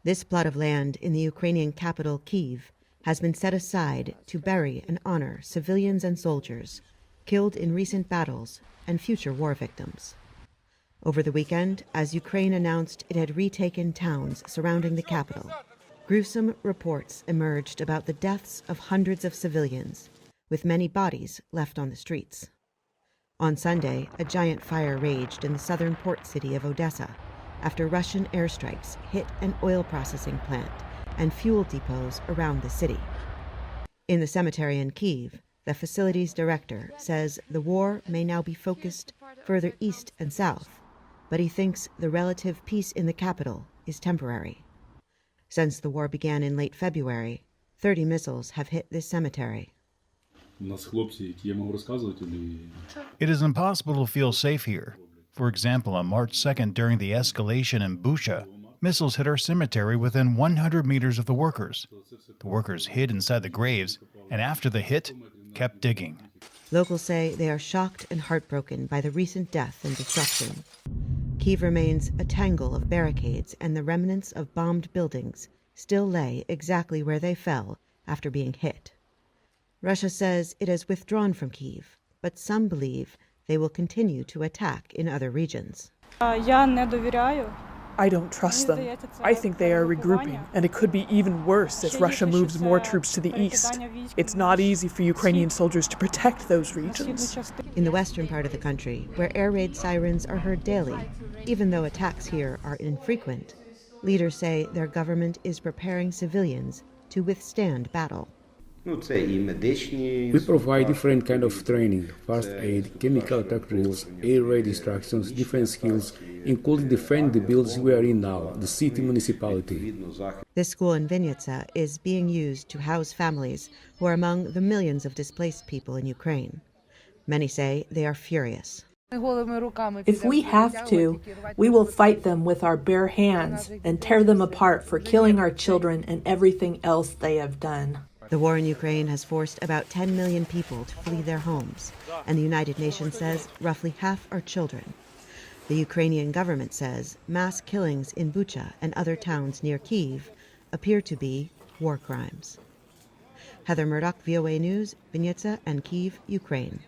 This plot of land in the Ukrainian capital, Kyiv, has been set aside to bury and honor civilians and soldiers killed in recent battles and future war victims. Over the weekend, as Ukraine announced it had retaken towns surrounding the capital, gruesome reports emerged about the deaths of hundreds of civilians, with many bodies left on the streets. On Sunday, a giant fire raged in the southern port city of Odessa after Russian airstrikes hit an oil processing plant and fuel depots around the city. In the cemetery in Kyiv, the facility's director says the war may now be focused further east and south, but he thinks the relative peace in the capital is temporary. Since the war began in late February, 30 missiles have hit this cemetery. It is impossible to feel safe here. For example, on March 2nd, during the escalation in Bucha, missiles hit our cemetery within 100 meters of the workers. The workers hid inside the graves, and after the hit, kept digging. Locals say they are shocked and heartbroken by the recent death and destruction. Kyiv remains a tangle of barricades, and the remnants of bombed buildings still lay exactly where they fell after being hit. Russia says it has withdrawn from Kyiv, but some believe they will continue to attack in other regions. I don't trust them. I think they are regrouping, and it could be even worse if Russia moves more troops to the east. It's not easy for Ukrainian soldiers to protect those regions. In the western part of the country, where air raid sirens are heard daily, even though attacks here are infrequent, leaders say their government is preparing civilians to withstand battle. We provide different kind of training, first aid, chemical attack drills, air raid instructions, defense skills, including defending the buildings we are in now, the city municipality. This school in Vinnytsia is being used to house families who are among the millions of displaced people in Ukraine. Many say they are furious. If we have to, we will fight them with our bare hands and tear them apart for killing our children and everything else they have done. The war in Ukraine has forced about 10 million people to flee their homes, and the United Nations says roughly half are children. The Ukrainian government says mass killings in Bucha and other towns near Kyiv appear to be war crimes. Heather Murdock, VOA News, Vinnytsia and Kyiv, Ukraine.